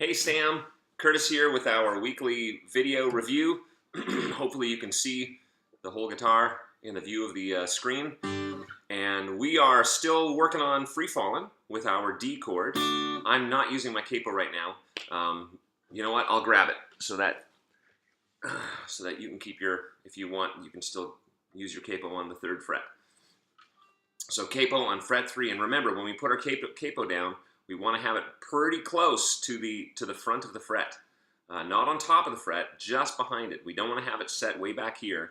Hey Sam, Curtis here with our weekly video review. Hopefully you can see the whole guitar in the view of the screen. And we are still working on Free Fallin' with our D chord. I'm not using my capo right now. You know what, I'll grab it so that you can keep your, if you want, you can still use your capo on the 3rd fret. So capo on fret 3, and remember when we put our capo down, we want to have it pretty close to the front of the fret. Not on top of the fret, just behind it. We don't want to have it set way back here.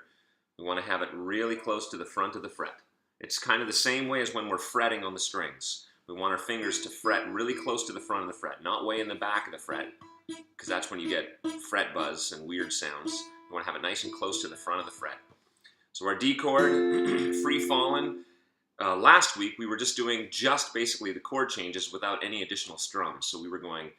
We want to have it really close to the front of the fret. It's kind of the same way as when we're fretting on the strings. We want our fingers to fret really close to the front of the fret, not way in the back of the fret, because that's when you get fret buzz and weird sounds. You want to have it nice and close to the front of the fret. So our D chord, Free Fallin'. Last week we were just doing basically the chord changes without any additional strums. So we were going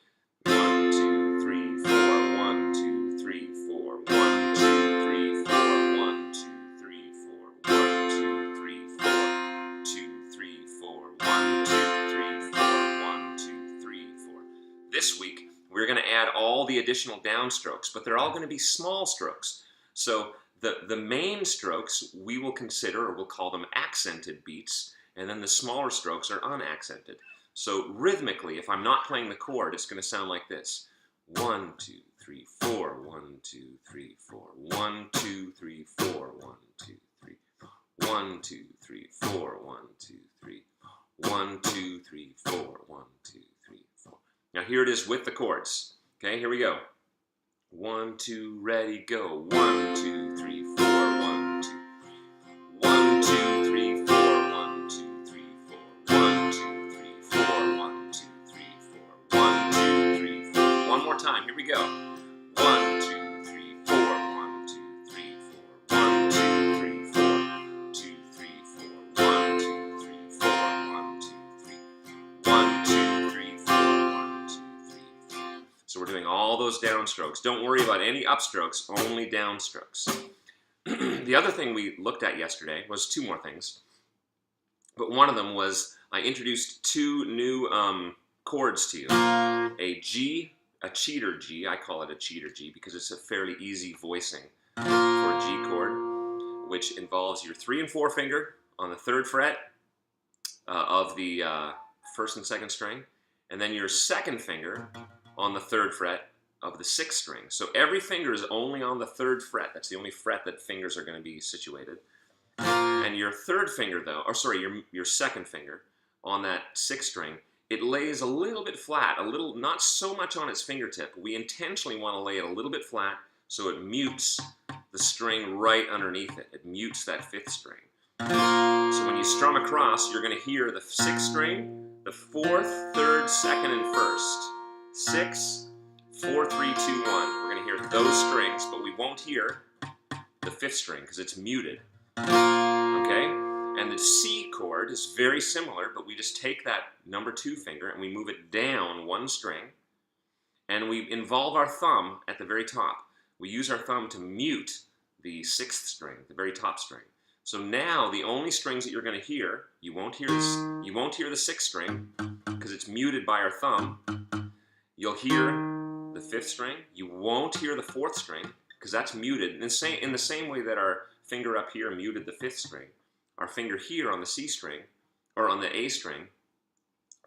1, 2, 3, 4, 1, 2, 3, 4, 1, 2, 3, 4, 1, 2, 3, 4, 1, 2, 3, 4, 2, 3, 4, 1, 2, 3, 4, 1, 2, 3, 4. This week we're going to add all the additional downstrokes, but they're all going to be small strokes. So the main strokes we will consider, or we'll call them accented beats, and then the smaller strokes are unaccented. So rhythmically, if I'm not playing the chord, it's going to sound like this. 1, 2, 3, 4, 1, 2, 3, 4, 1, 2, 3, 4, 1, 2, 3, 1, 2, 3, 4, 1, 2, 3, 1, 2, 3, 4, 1, 2, 3, 4. Now here it is with the chords. Okay, here we go. 1, 2, ready, go. 1, 2, 3, 4, 1, 2, 1, 2, 3, 4, 1, 2, 3, 4, 1, 2, 3, 4, 1, 2, 3, 4, 1, 2, 3, 4. One more time, here we go. 1, 2, 3, 4, 1, 2, 3, 4, 1, 2, 3, 4, 2, 3, 4, 1, 2, 3, 4, 1, 2, 3, 1, 2, 3, 4, 1, 2, 3. So we're doing all those downstrokes. Don't worry about any upstrokes, only downstrokes. The other thing we looked at yesterday was 2 more things, but one of them was I introduced 2 new chords to you. A G, a cheater G, I call it a cheater G because it's a fairly easy voicing for a G chord, which involves your 3 and 4 finger on the 3rd fret of the 1st and 2nd string, and then your 2nd finger on the 3rd fret of the 6th string. So every finger is only on the 3rd fret. That's the only fret that fingers are going to be situated. And your 3rd finger though, or sorry, your 2nd finger on that 6th string, it lays a little bit flat, not so much on its fingertip. We intentionally want to lay it a little bit flat so it mutes the string right underneath it. It mutes that 5th string. So when you strum across, you're going to hear the 6th string, the 4th, 3rd, 2nd, and 1st. 6, 4, 3, 2, 1. We're going to hear those strings, but we won't hear the 5th string because it's muted. Okay? And the C chord is very similar, but we just take that number 2 finger and we move it down 1 string, and we involve our thumb at the very top. We use our thumb to mute the 6th string, the very top string. So now the only strings that you're going to hear, you won't hear the 6th string because it's muted by our thumb. You'll hear the 5th string. You won't hear the 4th string because that's muted. In the same way that our finger up here muted the 5th string, our finger here on the C string, or on the A string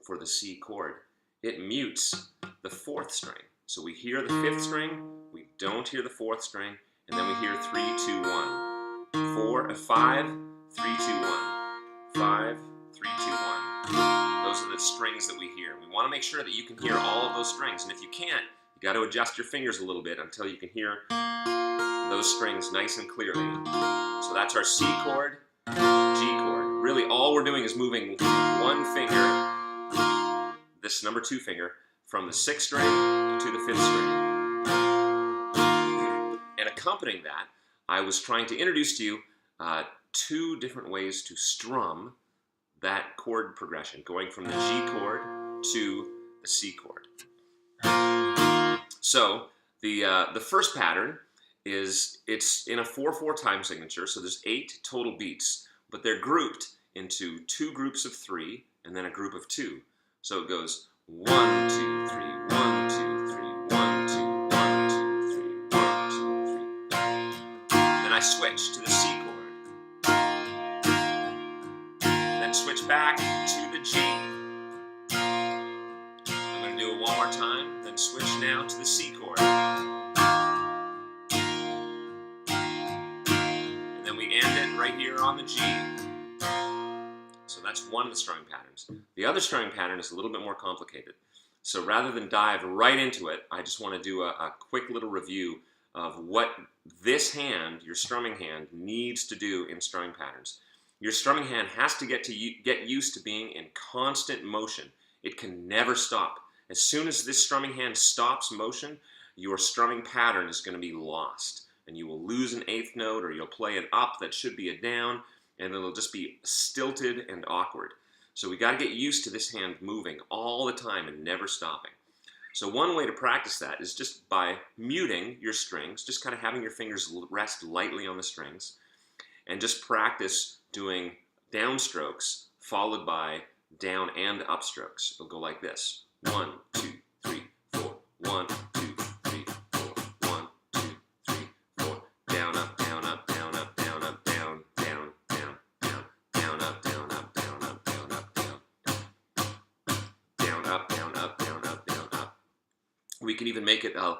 for the C chord, it mutes the 4th string. So we hear the 5th string, we don't hear the 4th string, and then we hear 3, 2, 1. 4, 5, 3, 2, 1. 5, 3, 2, 1. Those are the strings that we hear. We want to make sure that you can hear all of those strings, and if you can't, you got to adjust your fingers a little bit until you can hear those strings nice and clearly. So that's our C chord, G chord. Really all we're doing is moving 1 finger, this number 2 finger, from the 6th string to the 5th string. And accompanying that, I was trying to introduce to you 2 different ways to strum that chord progression, going from the G chord to the C chord. So the first pattern is, it's in a 4/4 time signature, so there's 8 total beats, but they're grouped into 2 groups of 3 and then a group of 2. So it goes 1, 2, 3, 1, 2, 3, switch to the C chord. Then switch back to the G. I'm going to do it one more time, then switch now to the C chord. And then we end it right here on the G. So that's one of the strumming patterns. The other strumming pattern is a little bit more complicated. So rather than dive right into it, I just want to do a quick little review of what this hand, your strumming hand, needs to do in strumming patterns. Your strumming hand has to get used to being in constant motion. It can never stop. As soon as this strumming hand stops motion, your strumming pattern is going to be lost. And you will lose an eighth note, or you'll play an up that should be a down, and it'll just be stilted and awkward. So we got to get used to this hand moving all the time and never stopping. So one way to practice that is just by muting your strings, just kind of having your fingers rest lightly on the strings, and just practice doing downstrokes followed by down and upstrokes. It'll go like this. 1, 2, 3, 4. 1, 2, 3, 4. 1, 2, 3, 4. Down, up, down, up, down, up, down, up, down, down, down, down, down, up, down, up, down, up, down, up, down, down, up, down, up, down, up, down, up. We can even make it have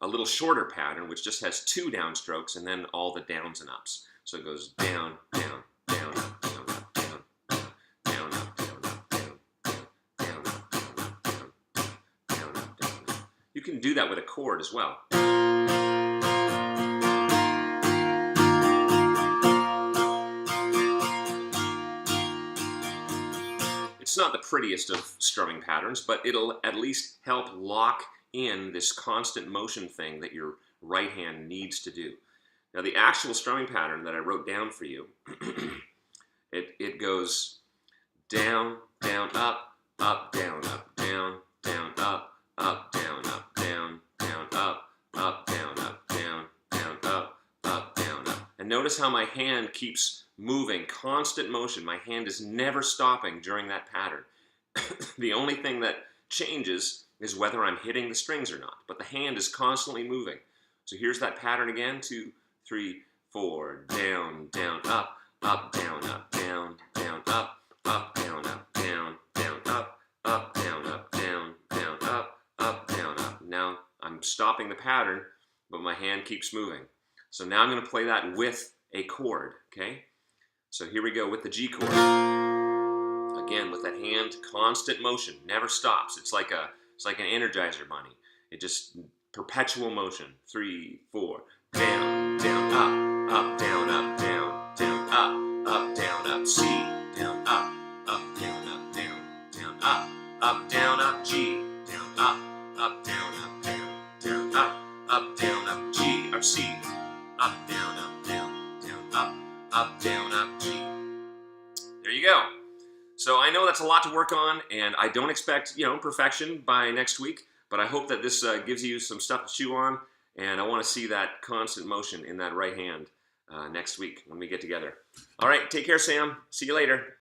a little shorter pattern, which just has 2 downstrokes and then all the downs and ups. So it goes down, down, down, up, down, up, down, down, up, down, up, down, down, up, down, up, down, down, up, down, up. You can do that with a chord as well. It's not the prettiest of strumming patterns, but it'll at least help lock in this constant motion thing that your right hand needs to do. Now the actual strumming pattern that I wrote down for you, it goes down, down, up, down, down, down, up, down, down, down, up, down, down, down, up, down, up. And notice how my hand keeps moving, constant motion. My hand is never stopping during that pattern. The only thing that changes is whether I'm hitting the strings or not, but the hand is constantly moving. So here's that pattern again, 2, 3, 4, down, down, up, down, down, down, up, down, down, down, up, down, down, down, up, down, up. Now I'm stopping the pattern, but my hand keeps moving. So now I'm going to play that with a chord, okay? So here we go with the G chord. Again, with that hand, constant motion, never stops. It's like an Energizer bunny. It just perpetual motion. 3, 4, down, down, up, down, down, down, up, down, up, C, down, up, down, down, down, up, down, up, G, down, up, down, down, down, up, down, up, G, or C, up, down, down, down, up, down, up, G. There you go. So I know that's a lot to work on, and I don't expect, perfection by next week, but I hope that this gives you some stuff to chew on, and I want to see that constant motion in that right hand next week when we get together. All right, take care, Sam. See you later.